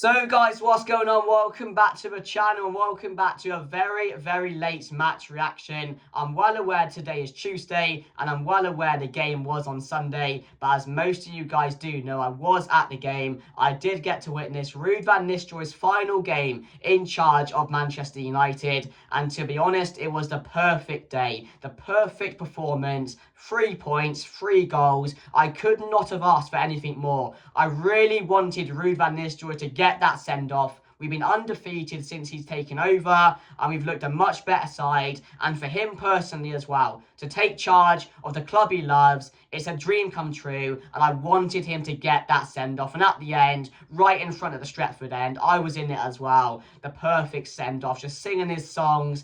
So guys, what's going on? Welcome back to the channel and welcome back to a very late match reaction. I'm well aware today is Tuesday and I'm well aware the game was on Sunday, but as most of you guys do know, I was at the game. I did get to witness Ruud van Nistelrooy's final game in charge of Manchester United, and to be honest, it was the perfect day, the perfect performance. 3 points, 3 goals. I could not have asked for anything more. I really wanted Ruud van Nistelrooy to get that send-off. We've been undefeated since he's taken over, and we've looked a much better side. And for him personally as well, to take charge of the club he loves, it's a dream come true, and I wanted him to get that send-off. And at the end, right in front of the Stretford end, I was in it as well. The perfect send-off, just singing his songs,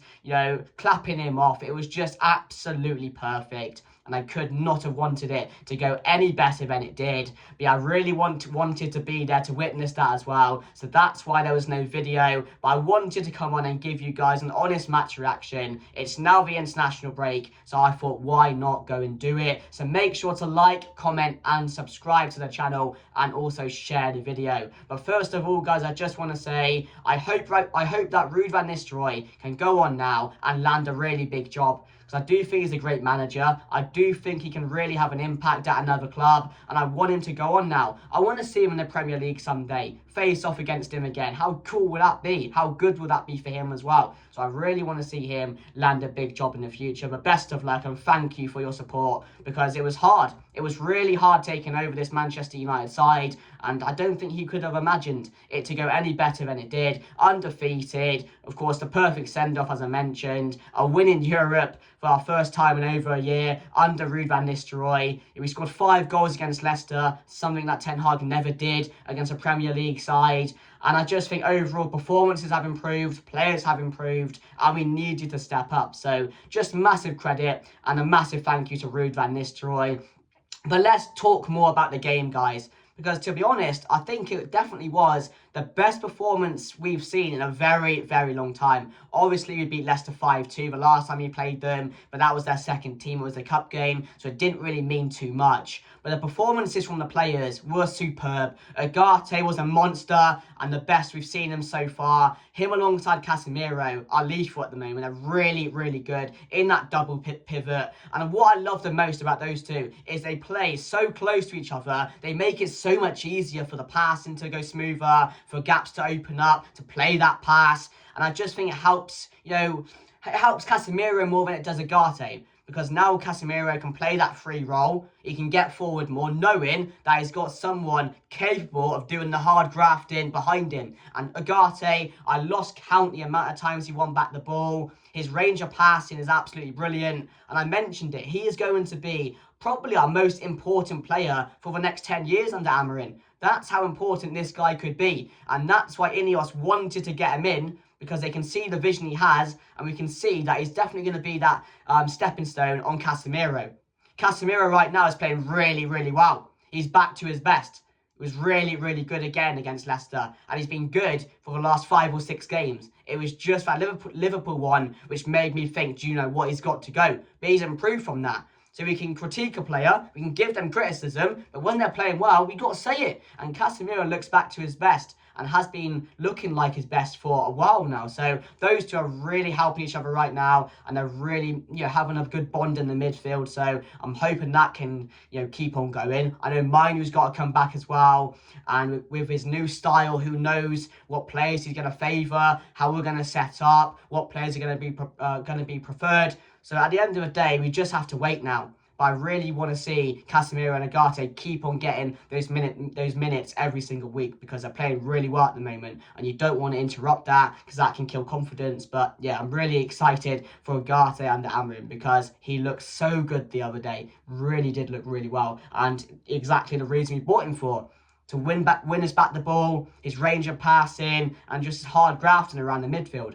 clapping him off. It was just absolutely perfect. And I could not have wanted it to go any better than it did. But I really wanted to be there to witness that as well. So that's why there was no video. But I wanted to come on and give you guys an honest match reaction. It's now the international break, so I thought, why not go and do it? So make sure to like, comment, and subscribe to the channel, and also share the video. But first of all, guys, I just want to say, I hope that Ruud van Nistelrooy can go on now and land a really big job. Because I do think he's a great manager. I do think he can really have an impact at another club, and I want him to go on now. I want to see him in the Premier League someday, face off against him again. How cool would that be? How good would that be for him as well? So I really want to see him land a big job in the future. But best of luck, and thank you for your support, because it was hard. It was really hard taking over this Manchester United side, and I don't think he could have imagined it to go any better than it did. Undefeated, of course, the perfect send-off, as I mentioned, a win in Europe for our first time in over a year under Ruud van Nistelrooy. We scored 5 goals against Leicester, something that Ten Hag never did against a Premier League side. And I just think overall performances have improved, players have improved, and we need you to step up. So just massive credit and a massive thank you to Ruud van Nistelrooy. But let's talk more about the game, guys. Because to be honest, I think it definitely was the best performance we've seen in a very long time. Obviously, we beat Leicester 5-2 the last time we played them, but that was their second team. It was a cup game, so it didn't really mean too much. But the performances from the players were superb. Ugarte was a monster, and the best we've seen him so far. Him alongside Casemiro are lethal at the moment. They're really good in that double pivot. And what I love the most about those two is they play so close to each other. They make it so much easier for the passing to go smoother, for gaps to open up, to play that pass. And I just think it helps, it helps Casemiro more than it does Ugarte. Because now Casemiro can play that free role. He can get forward more, knowing that he's got someone capable of doing the hard grafting behind him. And Ugarte, I lost count the amount of times he won back the ball. His range of passing is absolutely brilliant. And I mentioned it, he is going to be probably our most important player for the next 10 years under Amorim. That's how important this guy could be. And that's why Ineos wanted to get him in, because they can see the vision he has, and we can see that he's definitely going to be that stepping stone on Casemiro. Casemiro right now is playing really well. He's back to his best. He was really good again against Leicester, and he's been good for the last 5 or 6 games. It was just that Liverpool one which made me think, do you know what, he's got to go. But he's improved from that. So we can critique a player, we can give them criticism, but when they're playing well, we got to say it. And Casemiro looks back to his best, and has been looking like his best for a while now. So those two are really helping each other right now, and they're really having a good bond in the midfield. So I'm hoping that can keep on going. I know Mainu's got to come back as well, and with his new style, who knows what players he's going to favour, how we're going to set up, what players are going to be preferred. So at the end of the day, we just have to wait now. But I really want to see Casemiro and Ugarte keep on getting those minutes every single week, because they're playing really well at the moment, and you don't want to interrupt that, because that can kill confidence. But yeah, I'm really excited for Ugarte under Amorim, because he looked so good the other day. Really did look really well, and exactly the reason we bought him for. To win us back the ball, his range of passing, and just his hard grafting around the midfield.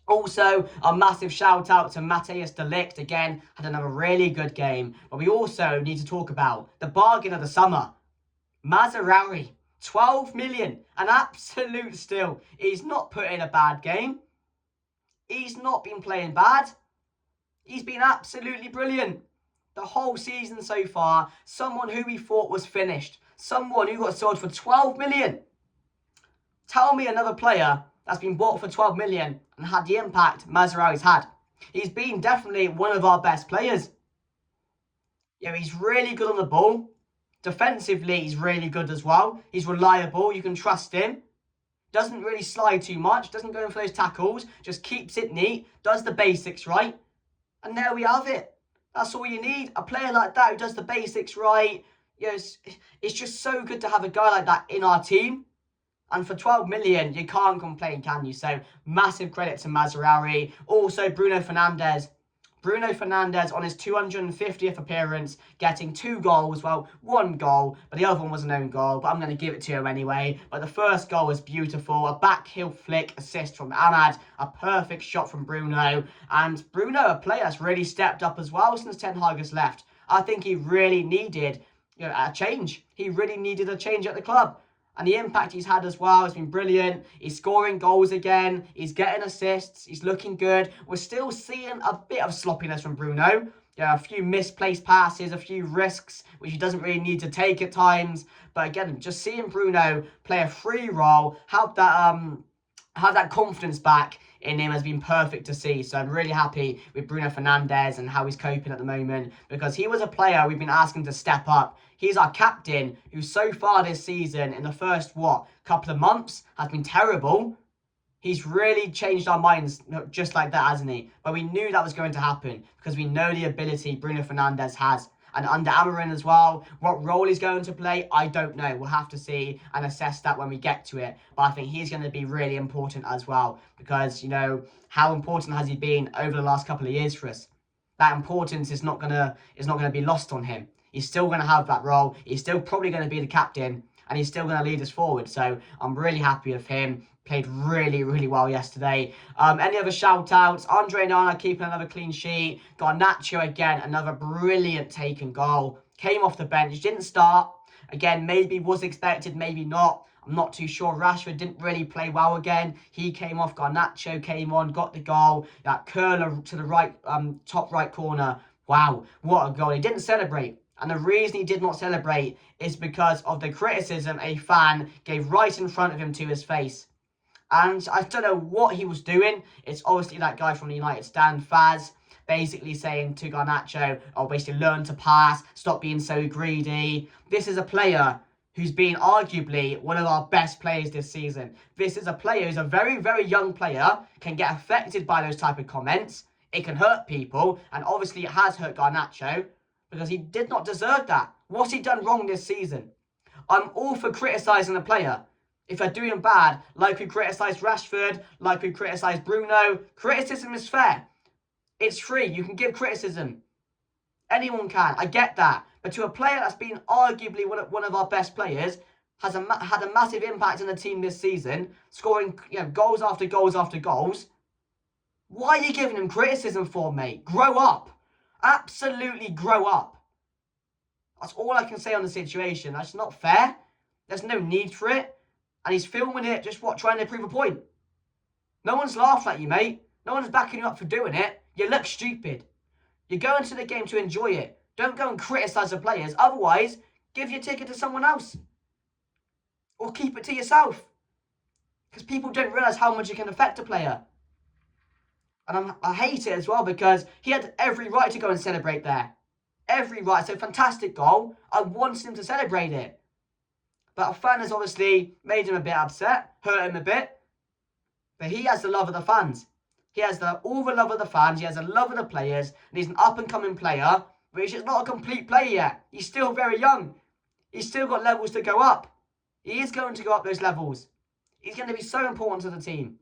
Also, a massive shout out to Matthijs de Ligt. Again, had another really good game. But we also need to talk about the bargain of the summer. Mazraoui, 12 million, an absolute steal. He's not put in a bad game. He's not been playing bad. He's been absolutely brilliant. The whole season so far, someone who we thought was finished. Someone who got sold for 12 million. Tell me another player that's been bought for 12 million and had the impact Mazraoui's had. He's been definitely one of our best players. He's really good on the ball. Defensively, he's really good as well. He's reliable. You can trust him. Doesn't really slide too much. Doesn't go in for those tackles. Just keeps it neat. Does the basics right. And there we have it. That's all you need. A player like that who does the basics right. It's just so good to have a guy like that in our team. And for 12 million, you can't complain, can you? So massive credit to Mazraoui. Also, Bruno Fernandes. Bruno Fernandes on his 250th appearance, getting 2 goals. Well, 1 goal, but the other one was an own goal. But I'm going to give it to him anyway. But the first goal was beautiful. A back heel flick assist from Ahmad. A perfect shot from Bruno. And Bruno, a player that's really stepped up as well since Ten Hag has left. I think he really needed a change. He really needed a change at the club. And the impact he's had as well has been brilliant. He's scoring goals again. He's getting assists. He's looking good. We're still seeing a bit of sloppiness from Bruno. A few misplaced passes, a few risks, which he doesn't really need to take at times. But again, just seeing Bruno play a free role, have that confidence back in him has been perfect to see. So I'm really happy with Bruno Fernandes and how he's coping at the moment, because he was a player we've been asking to step up. He's our captain, who so far this season, in the first, couple of months, has been terrible. He's really changed our minds just like that, hasn't he? But we knew that was going to happen because we know the ability Bruno Fernandes has. And under Amorim as well, what role he's going to play, I don't know. We'll have to see and assess that when we get to it. But I think he's going to be really important as well, because, how important has he been over the last couple of years for us? That importance is not gonna be lost on him. He's still going to have that role. He's still probably going to be the captain, and he's still going to lead us forward. So I'm really happy with him. Played really, really well yesterday. Any other shout-outs? Andre Nana keeping another clean sheet. Garnacho again, another brilliant taken goal. Came off the bench, didn't start. Again, maybe was expected, maybe not. I'm not too sure. Rashford didn't really play well again. He came off. Garnacho came on, got the goal. That curler to the right, top right corner. Wow, what a goal. He didn't celebrate. And the reason he did not celebrate is because of the criticism a fan gave right in front of him to his face. And I don't know what he was doing. It's obviously that guy from the United stand, Faz, basically saying to Garnacho, basically learn to pass, stop being so greedy. This is a player who's been arguably one of our best players this season. This is a player who's a very, very young player, can get affected by those type of comments. It can hurt people, and obviously it has hurt Garnacho, because he did not deserve that. What's he done wrong this season? I'm all for criticising a player. If they're doing bad, like we criticised Rashford, like we criticised Bruno, criticism is fair. It's free. You can give criticism. Anyone can. I get that. But to a player that's been arguably one of our best players, had a massive impact on the team this season, scoring goals after goals after goals, why are you giving him criticism for, mate? Grow up. Absolutely grow up. That's all I can say on the situation. That's not fair. There's no need for it. And he's filming it, just trying to prove a point. No one's laughing at you, mate. No one's backing you up for doing it. You look stupid. You go into the game to enjoy it. Don't go and criticise the players. Otherwise, give your ticket to someone else. Or keep it to yourself. Because people don't realise how much it can affect a player. And I hate it as well, because he had every right to go and celebrate there. Every right. So fantastic goal. I wanted him to celebrate it. But a fan has obviously made him a bit upset, hurt him a bit. But he has the love of the fans. He has all the love of the fans. He has the love of the players. And he's an up-and-coming player, but he's just not a complete player yet. He's still very young. He's still got levels to go up. He is going to go up those levels. He's going to be so important to the team.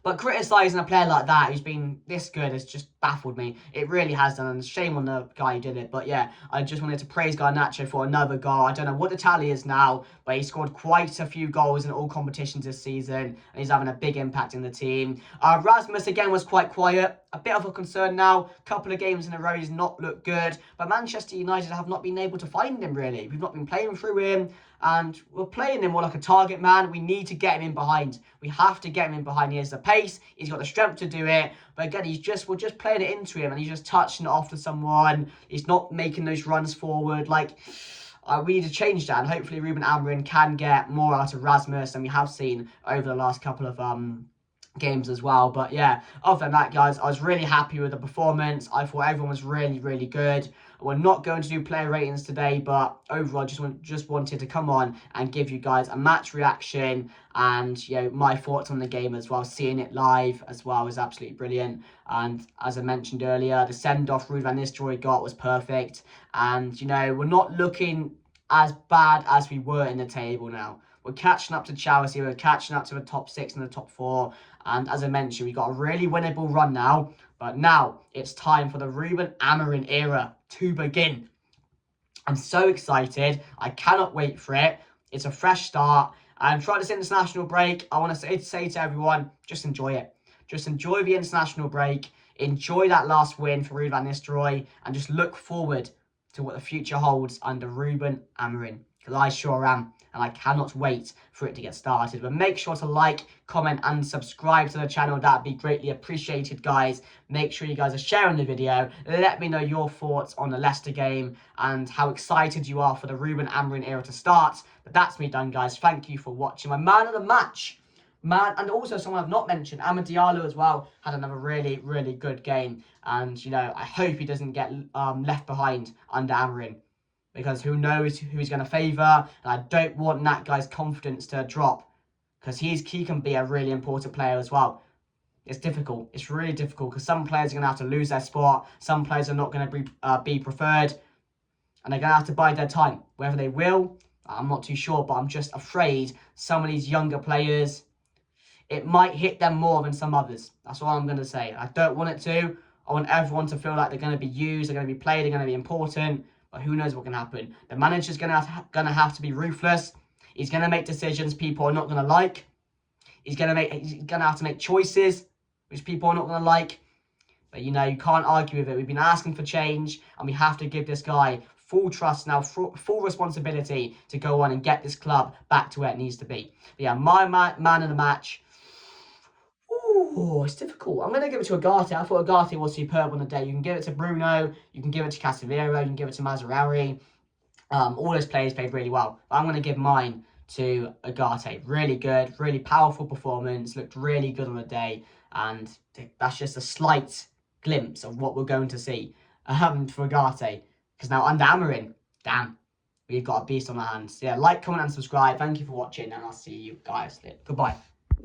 But criticising a player like that who's been this good has just baffled me. It really has done, and shame on the guy who did it. But yeah, I just wanted to praise Garnacho for another goal. I don't know what the tally is now, but he scored quite a few goals in all competitions this season, and he's having a big impact in the team. Rasmus, again, was quite quiet. A bit of a concern now. A couple of games in a row, he's not looked good. But Manchester United have not been able to find him, really. We've not been playing through him, and we're playing him more like a target man. We need to get him in behind. We have to get him in behind. He has the pace. He's got the strength to do it. But again, we're just playing it into him, and he's just touching it off to someone. He's not making those runs forward. we need to change that, and hopefully Ruben Amorim can get more out of Rasmus than we have seen over the last couple of games as well. But yeah, other than that, guys, I was really happy with the performance. I thought everyone was really, really good. We're not going to do player ratings today, but overall, just wanted to come on and give you guys a match reaction and, you know, my thoughts on the game as well. Seeing it live as well was absolutely brilliant. And as I mentioned earlier, the send-off Ruud van Nistelrooy got was perfect. And, you know, we're not looking as bad as we were in the table now. We're catching up to Chelsea. We're catching up to the top 6 and the top 4. And as I mentioned, we've got a really winnable run now. But now it's time for the Ruben Amorim era to begin. I'm so excited. I cannot wait for it. It's a fresh start. And throughout this international break, I want to say to everyone, just enjoy it. Just enjoy the international break. Enjoy that last win for Ruud van Nistelrooy. And just look forward to what the future holds under Ruben Amorim. Because I sure am. And I cannot wait for it to get started. But make sure to like, comment, and subscribe to the channel. That'd be greatly appreciated, guys. Make sure you guys are sharing the video. Let me know your thoughts on the Leicester game and how excited you are for the Ruben Amorim era to start. But that's me done, guys. Thank you for watching. My man of the match. And also someone I've not mentioned, Amad Diallo as well, had another really, really good game. And, you know, I hope he doesn't get left behind under Amorim. Because who knows who he's going to favour. And I don't want that guy's confidence to drop. Because he can be a really important player as well. It's difficult. It's really difficult. Because some players are going to have to lose their spot. Some players are not going to be preferred. And they're going to have to bide their time. Whether they will, I'm not too sure. But I'm just afraid some of these younger players, it might hit them more than some others. That's all I'm going to say. I don't want it to. I want everyone to feel like they're going to be used. They're going to be played. They're going to be important. But who knows what can happen. The manager's going to have to be ruthless. He's going to make decisions people are not going to like. He's going to have to make choices which people are not going to like. But, you know, you can't argue with it. We've been asking for change, and we have to give this guy full trust now, full responsibility to go on and get this club back to where it needs to be. But yeah, my man of the match. Oh, it's difficult. I'm going to give it to Agate. I thought Agate was superb on the day. You can give it to Bruno. You can give it to Casemiro. You can give it to Mazraoui. All those players played really well. But I'm going to give mine to Agate. Really good. Really powerful performance. Looked really good on the day. And that's just a slight glimpse of what we're going to see for Agate. Because now under Amorim, damn, we've got a beast on our hands. So yeah, like, comment, and subscribe. Thank you for watching. And I'll see you guys later. Goodbye.